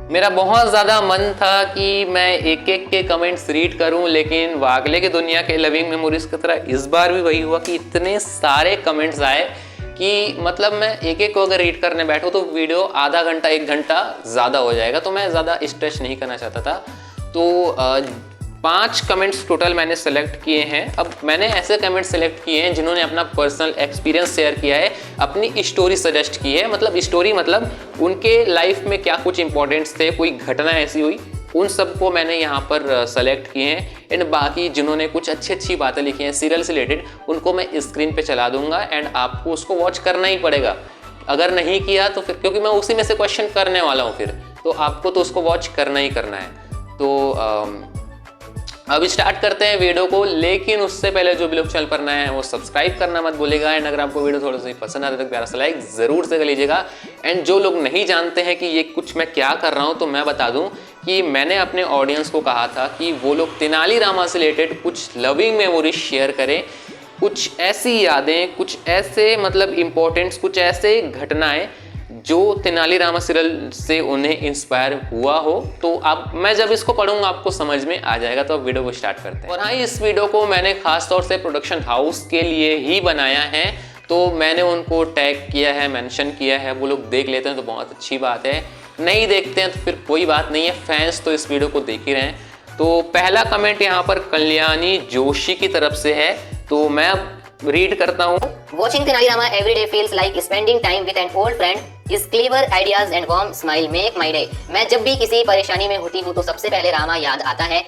मेरा बहुत ज़्यादा मन था कि मैं एक एक के कमेंट्स रीड करूं, लेकिन वागले की दुनिया के लविंग मेमोरीज की तरह इस बार भी वही हुआ कि इतने सारे कमेंट्स आए कि मतलब मैं एक एक को अगर रीड करने बैठूं तो वीडियो आधा घंटा 1 घंटा ज़्यादा हो जाएगा। तो मैं ज़्यादा स्ट्रेच नहीं करना चाहता था। तो 5 कमेंट्स टोटल मैंने सेलेक्ट किए हैं। अब मैंने ऐसे कमेंट्स सेलेक्ट किए हैं जिन्होंने अपना पर्सनल एक्सपीरियंस शेयर किया है, अपनी स्टोरी सजेस्ट की है। मतलब स्टोरी मतलब उनके लाइफ में क्या कुछ इंपॉर्टेंट्स थे, कोई घटना ऐसी हुई, उन सबको मैंने यहाँ पर सेलेक्ट किए हैं। एंड बाकी जिन्होंने कुछ अच्छी बातें लिखी हैं सीरियल से रिलेटेड, उनको मैं स्क्रीन पे चला दूंगा एंड आपको उसको वॉच करना ही पड़ेगा। अगर नहीं किया तो फिर, क्योंकि मैं उसी में से क्वेश्चन करने वाला हूँ फिर, तो आपको तो उसको वॉच करना ही करना है। तो अब स्टार्ट करते हैं वीडियो को, लेकिन उससे पहले जो भी लोग चैनल पर नए हैं वो सब्सक्राइब करना मत भूलिएगा। एंड अगर आपको वीडियो थोड़ा सा पसंद आता है तो प्यारा सा लाइक ज़रूर से कर लीजिएगा। एंड जो लोग नहीं जानते हैं कि ये कुछ मैं क्या कर रहा हूँ, तो मैं बता दूँ कि मैंने अपने ऑडियंस को कहा था कि वो लोग तेनाली रामा से रिलेटेड कुछ लविंग मेमोरीज शेयर करें, कुछ ऐसी यादें, कुछ ऐसे मतलब इम्पोर्टेंट्स, कुछ ऐसे घटनाएं जो तेनाली रामा सीरियल से उन्हें इंस्पायर हुआ हो। तो आप, मैं जब इसको पढ़ूंगा आपको समझ में आ जाएगा। तो अब वीडियो को स्टार्ट करते हैं। और हाँ, इस वीडियो को मैंने खास तौर से प्रोडक्शन हाउस के लिए ही बनाया है, तो मैंने उनको टैग किया है, मेंशन किया है। वो लोग देख लेते हैं तो बहुत अच्छी बात है, नहीं देखते हैं तो फिर कोई बात नहीं है। फैंस तो इस वीडियो को देख ही रहे हैं। तो पहला कमेंट यहाँ पर कल्याणी जोशी की तरफ से है, तो मैं अब रीड करता हूँ। Watching Tenali Rama every day feels like spending time with an old friend. His clever ideas and warm smile make my day. मैं जब भी किसी परेशानी में होती हूँ तो सबसे पहले रामा याद आता है।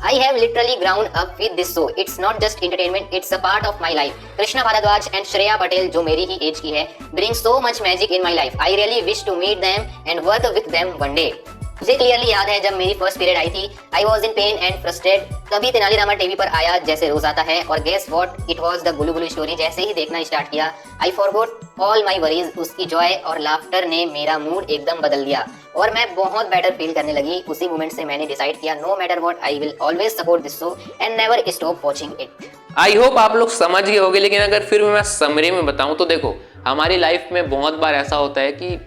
I have literally grown up with this show. It's not just entertainment, it's a part of my life. Krishna Bharadwaj and Shreya Patel, जो मेरी ही एज की है, bring so much magic in my life. I really wish to meet them and work with them one day. मुझे clearly याद है जब मेरी first period I थी, I was in pen and frustrated. तभी तेनाली रामा टीवी पर आया जैसे रोज आता है, और guess what, it was the Gulu Gulu story. जैसे ही देखना स्टार्ट किया, I forgot all my worries. उसकी जॉय और लाफ्टर ने मेरा मूड एकदम बदल दिया और मैं बहुत बेटर फील करने लगी। उसी मोमेंट से मैंने डिसाइड किया, no matter what, I will always support this show and never stop watching it. I hope आप लोग समझ गए होंगे, लेकिन अगर फिर भी मैं समरी में बताऊं तो देखो, हमारी लाइफ में बहुत बार ऐसा होता है कि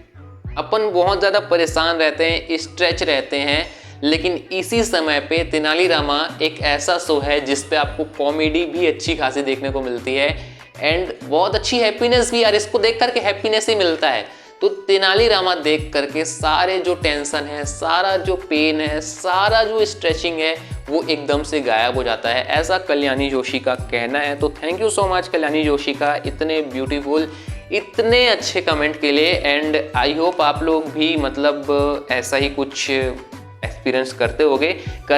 अपन बहुत ज़्यादा परेशान रहते हैं, स्ट्रेच रहते हैं, लेकिन इसी समय पे तेनाली रामा एक ऐसा शो है जिस पे आपको कॉमेडी भी अच्छी खासी देखने को मिलती है एंड बहुत अच्छी हैप्पीनेस भी। यार, इसको देख करके हैप्पीनेस ही मिलता है। तो तेनाली रामा देख करके सारे जो टेंशन है, सारा जो पेन है, सारा जो स्ट्रेचिंग है, वो एकदम से गायब हो जाता है, ऐसा कल्याणी जोशी का कहना है। तो thank you so much Kalyani Joshi का इतने ब्यूटीफुल, इतने अच्छे कमेंट के लिए। एंड आई होप आप लोग भी मतलब ऐसा ही कुछ एक्सपीरियंस करते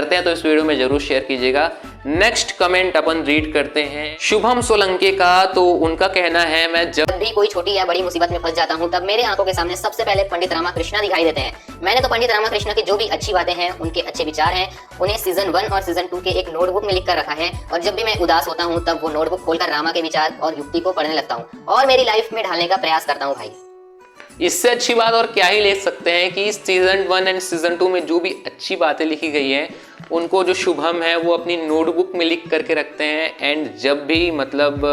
हैं तो इस वीडियो में जरूर शेयर कीजिएगा। नेक्स्ट कमेंट अपन रीड करते हैं शुभम सोलंके का। तो उनका कहना है, मैं जब भी कोई छोटी या बड़ी मुसीबत में फंस जाता हूँ तब मेरे आंखों के सामने सबसे पहले पंडित रामा कृष्णा दिखाई देते हैं। मैंने तो पंडित रामा कृष्णा की जो भी अच्छी बातें हैं, उनके अच्छे विचार हैं, उन्हें सीजन 1 और सीजन 2 के एक नोटबुक में लिख कर रखा है। और जब भी मैं उदास होता हूँ तब वो नोटबुक खोलकर रामा के विचार और युक्ति को पढ़ने लगता हूँ और मेरी लाइफ में ढालने का प्रयास करता हूँ। भाई, इससे अच्छी बात और क्या ही ले सकते हैं कि सीजन 1 एंड सीजन 2 में जो भी अच्छी बातें लिखी गई हैं, उनको जो शुभम है वो अपनी नोटबुक में लिख करके रखते हैं। एंड जब भी मतलब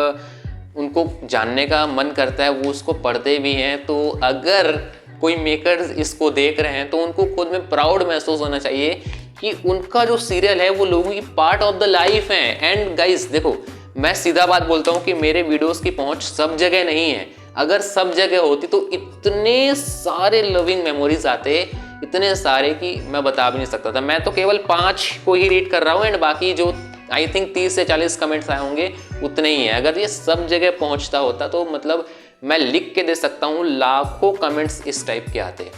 उनको जानने का मन करता है वो उसको पढ़ते भी हैं। तो अगर कोई मेकर्स इसको देख रहे हैं तो उनको खुद में प्राउड महसूस होना चाहिए कि उनका जो सीरियल है वो लोगों की पार्ट ऑफ द लाइफ है। एंड गाइस देखो, मैं सीधा बात बोलता हूँ कि मेरे वीडियोस की पहुँच सब जगह नहीं है। अगर सब जगह होती तो इतने सारे लविंग मेमोरीज आते, इतने सारे कि मैं बता भी नहीं सकता था। मैं तो केवल 5 को ही रीड कर रहा हूँ एंड बाकी जो आई थिंक 30 से 40 कमेंट्स आए होंगे उतने ही हैं। अगर ये सब जगह पहुँचता होता तो मतलब मैं लिख के दे सकता हूँ लाखों कमेंट्स इस टाइप के आते।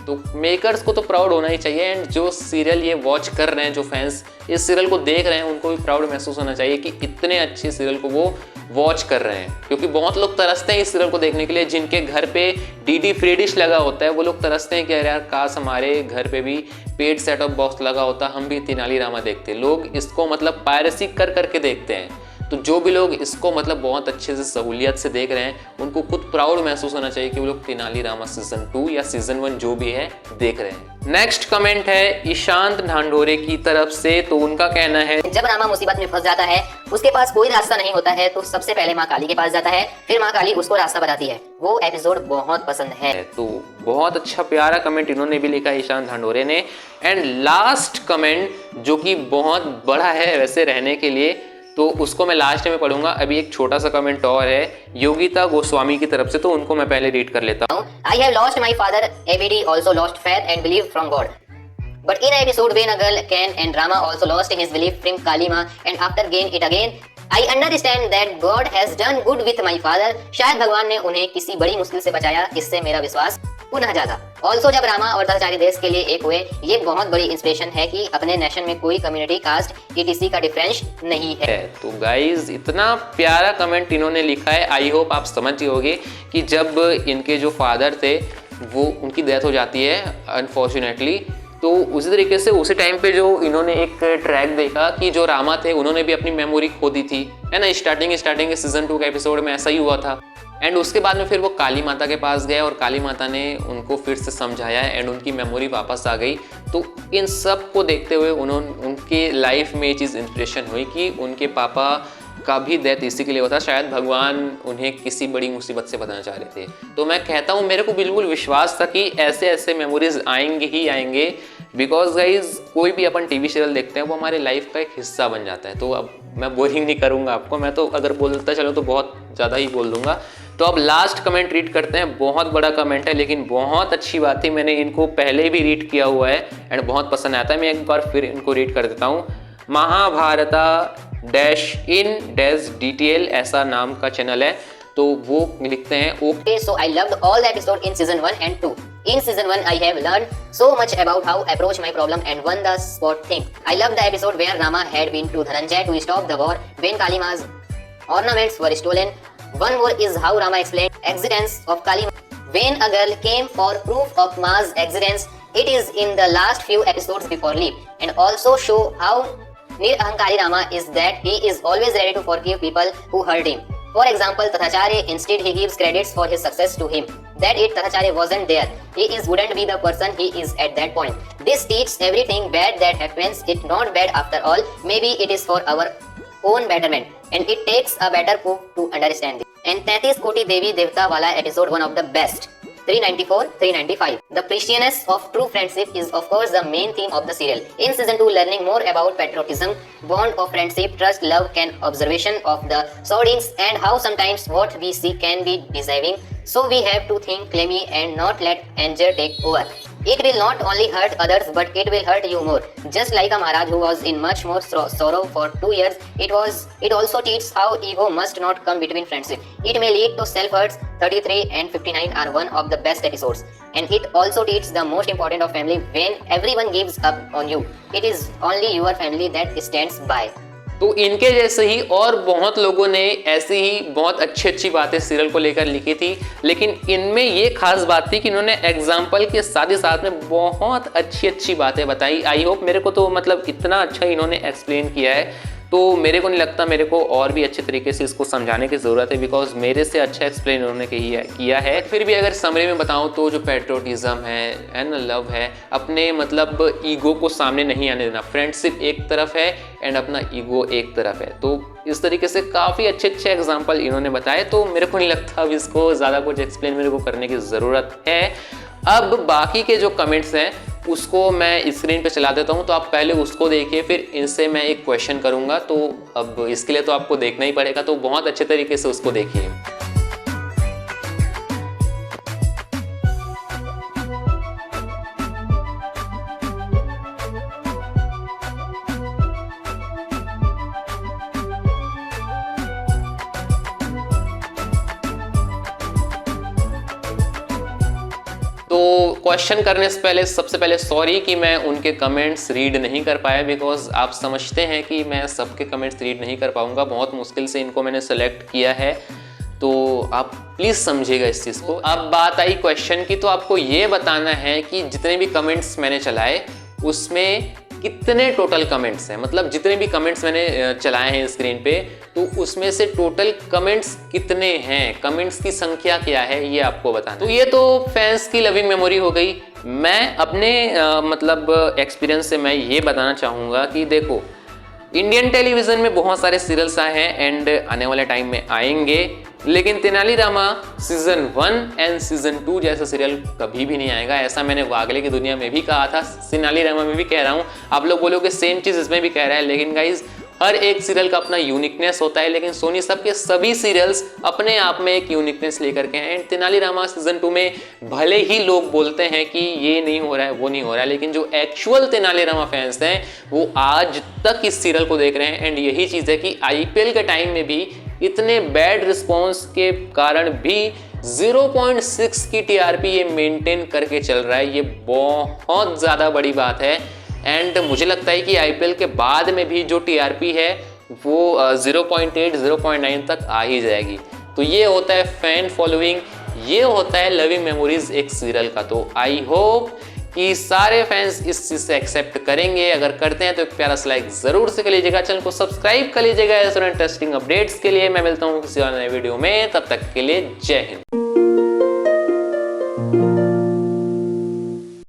तो मेकर्स को तो प्राउड होना ही चाहिए। एंड जो सीरियल ये वॉच कर रहे हैं, जो फैंस इस सीरियल को देख रहे हैं, उनको भी प्राउड महसूस होना चाहिए कि इतने अच्छे सीरियल को वो वॉच कर रहे हैं। क्योंकि बहुत लोग तरसते हैं इस सीरियल को देखने के लिए, जिनके घर पे डीडी फ्री डिश लगा होता है, वो लोग तरसते हैं कि यार काश हमारे घर पे भी पेड सेट ऑफ बॉक्स लगा होता, हम भी तेनाली रामा देखते। लोग इसको मतलब पायरेसी कर करके देखते हैं। तो जो भी लोग इसको मतलब बहुत अच्छे से सहूलियत से देख रहे हैं उनको खुद प्राउड महसूस होना चाहिए कि वो लोग तेनालीरामा सीजन 2 या सीजन 1 जो भी है देख रहे हैं। नेक्स्ट कमेंट है ईशांत ढांढोरे की तरफ से। तो उनका कहना है, जब रामा मुसीबत में फंस जाता है, उसके पास कोई रास्ता नहीं होता है, तो सबसे पहले माँ काली के पास जाता है, फिर माँ काली उसको रास्ता बताती है। वो एपिसोड बहुत पसंद है। तो बहुत अच्छा प्यारा कमेंट इन्होंने भी लिखा है ईशांत ढांढोरे ने। एंड लास्ट कमेंट जो कि बहुत बड़ा है वैसे रहने के लिए, तो उसको मैं लास्ट में पढ़ूंगा। अभी एक छोटा सा कमेंट और है योगिता गोस्वामी की तरफ से, तो उनको मैं पहले रीड कर लेता हूँ। I have lost my father. ABD also lost faith and belief from God. But in an episode when a girl Ken and Rama also lost his belief from Kali Ma and after gain it again, I understand that God has done good with my father. शायद भगवान ने उन्हें किसी बड़ी मुश्किल से बचाया, इससे मेरा विश्वास पुनः जागा। ऑल्सो जब रामा और दत्ताचार्य देश के लिए एक हुए, ये बहुत बड़ी इंस्पिरेशन है कि अपने नेशन में कोई कम्युनिटी कास्ट ETC का डिफरेंस नहीं है। तो गाइज इतना प्यारा कमेंट इन्होंने लिखा है। आई होप आप समझ ही होंगे कि जब इनके जो फादर थे वो उनकी डेथ हो जाती है अनफॉर्चुनेटली, तो उसी तरीके से उसी टाइम पे जो इन्होंने एक ट्रैक देखा कि जो रामा थे उन्होंने भी अपनी मेमोरी खो दी थी, है ना। स्टार्टिंग के सीजन 2 के एपिसोड में ऐसा ही हुआ था। एंड उसके बाद में फिर वो काली माता के पास गए और काली माता ने उनको फिर से समझाया एंड उनकी मेमोरी वापस आ गई। तो इन सब को देखते हुए उनके लाइफ में ये चीज़ इंस्पिरेशन हुई कि उनके पापा का भी डेथ इसी के लिए हुआ था। शायद भगवान उन्हें किसी बड़ी मुसीबत से बचाना चाह रहे थे। तो मैं कहता हूँ मेरे को बिल्कुल विश्वास था कि ऐसे ऐसे मेमोरीज आएंगे ही आएंगे, बिकॉज गाइज कोई भी अपन टीवी सीरियल देखते हैं वो हमारे लाइफ का एक हिस्सा बन जाता है। तो अब मैं बोरिंग नहीं करूँगा आपको, मैं तो अगर बोलता चलो तो बहुत ज़्यादा ही बोल दूँगा। तो अब लास्ट कमेंट रीड करते हैं। बहुत बड़ा कमेंट है लेकिन बहुत अच्छी बात है, मैंने इनको पहले भी रीड किया हुआ है एंड बहुत पसंद आता है। मैं एक बार फिर इनको रीड कर देता हूँ। महाभारता डैश इन डैश डिटेल ऐसा नाम का चैनल है, तो वो लिखते हैं Okay, so I loved all the episode in season 1 and 2. In season 1, I have learned so much about how I approach my problem and won the spot thing. I loved the episode where Rama had been to Dhananjay to stop the war when Kali Ma's ornaments were stolen. One more is how Rama explained existence of Kali Ma. When a girl came for proof of Ma's existence, it is in the last few episodes before leave, and also show how Nirahankari Rama is that he is always ready to forgive people who hurt him. For example, Tathacharya, instead he gives credits for his success to him. That it Tathacharya wasn't there, wouldn't be the person he is at that point. This teaches everything bad that happens, it not bad after all. Maybe it is for our own betterment, and it takes a better proof to understand this. And 33 Koti Devi Devta wala episode one of the best. 394, 395. The preciousness of true friendship is of course the main theme of the serial. In season 2, learning more about patriotism, bond of friendship, trust, love, and observation of the surroundings, and how sometimes what we see can be deceiving. So we have to think calmly and not let anger take over. It will not only hurt others, but it will hurt you more. Just like a Maharaj who was in much more sorrow for 2 years, it also teaches how ego must not come between friendship. It may lead to self-hurts. 33 and 59 are one of the best episodes. And it also teaches the most important of family. When everyone gives up on you, it is only your family that stands by. तो इनके जैसे ही और बहुत लोगों ने ऐसी ही बहुत अच्छी बातें सीरियल को लेकर लिखी थी, लेकिन इनमें ये खास बात थी कि इन्होंने एग्जाम्पल के साथ ही साथ में बहुत अच्छी बातें बताई। आई होप मेरे को तो मतलब इतना अच्छा इन्होंने एक्सप्लेन किया है, तो मेरे को नहीं लगता मेरे को और भी अच्छे तरीके से इसको समझाने की ज़रूरत है, बिकॉज मेरे से अच्छा एक्सप्लेन उन्होंने किया है। फिर भी अगर समरी में बताऊं तो जो पेट्रोटिज्म है एंड लव है, अपने मतलब ईगो को सामने नहीं आने देना। फ्रेंडशिप एक तरफ है एंड अपना ईगो एक तरफ है। तो इस तरीके से काफ़ी अच्छे एग्जाम्पल इन्होंने बताए, तो मेरे को नहीं लगता अब इसको ज़्यादा कुछ एक्सप्लेन मेरे को करने की ज़रूरत है। अब बाकी के जो कमेंट्स हैं उसको मैं स्क्रीन पे चला देता हूँ, तो आप पहले उसको देखिए, फिर इनसे मैं एक क्वेश्चन करूँगा। तो अब इसके लिए तो आपको देखना ही पड़ेगा, तो बहुत अच्छे तरीके से उसको देखिए। तो क्वेश्चन करने से पहले सबसे पहले सॉरी कि मैं उनके कमेंट्स रीड नहीं कर पाया, बिकॉज आप समझते हैं कि मैं सबके कमेंट्स रीड नहीं कर पाऊंगा। बहुत मुश्किल से इनको मैंने सेलेक्ट किया है, तो आप प्लीज़ समझिएगा इस चीज़ को। अब बात आई क्वेश्चन की, तो आपको ये बताना है कि जितने भी कमेंट्स मैंने चलाए उसमें कितने टोटल कमेंट्स हैं, मतलब जितने भी कमेंट्स मैंने चलाए हैं स्क्रीन पे, तो उसमें से टोटल कमेंट्स कितने हैं, कमेंट्स की संख्या क्या है, ये आपको बताना। तो ये तो फैंस की लविंग मेमोरी हो गई। मैं अपने मतलब एक्सपीरियंस से मैं ये बताना चाहूँगा कि देखो, इंडियन टेलीविज़न में बहुत सारे सीरियल्स आए हैं एंड आने वाले टाइम में आएंगे, लेकिन तेनालीरामा सीजन 1 एंड सीजन 2 जैसा सीरियल कभी भी नहीं आएगा। ऐसा मैंने वागले की दुनिया में भी कहा था, तेनालीरामा में भी कह रहा हूँ। आप लोग बोलोगे सेम चीज़ इसमें भी कह रहा है, लेकिन गाइज हर एक सीरियल का अपना यूनिकनेस होता है, लेकिन सोनी सब के सभी सीरियल्स अपने आप में एक यूनिकनेस लेकर के हैं। एंड तेनालीरामा सीजन 2 में भले ही लोग बोलते हैं कि ये नहीं हो रहा है, वो नहीं हो रहा है, लेकिन जो एक्चुअल तेनालीरामा फैंस हैं वो आज तक इस सीरियल को देख रहे हैं। एंड यही चीज़ है कि IPL के टाइम में भी इतने बैड रिस्पॉन्स के कारण भी 0.6 की TRP ये मेंटेन करके चल रहा है। ये बहुत ज़्यादा बड़ी बात है। एंड मुझे लगता है कि IPL के बाद में भी जो TRP है वो 0.8 0.9 तक आ ही जाएगी। तो ये होता है फैन फॉलोइंग, ये होता है लविंग मेमोरीज एक सीरियल का। तो आई होप कि सारे फैंस इस चीज़ से एक्सेप्ट करेंगे। अगर करते हैं तो एक प्यारा सा लाइक ज़रूर से कर लीजिएगा, चैनल को सब्सक्राइब कर लीजिएगा ऐसे इंटरेस्टिंग अपडेट्स के लिए। मैं मिलता हूँ किसी और नए वीडियो में, तब तक के लिए जय हिंद।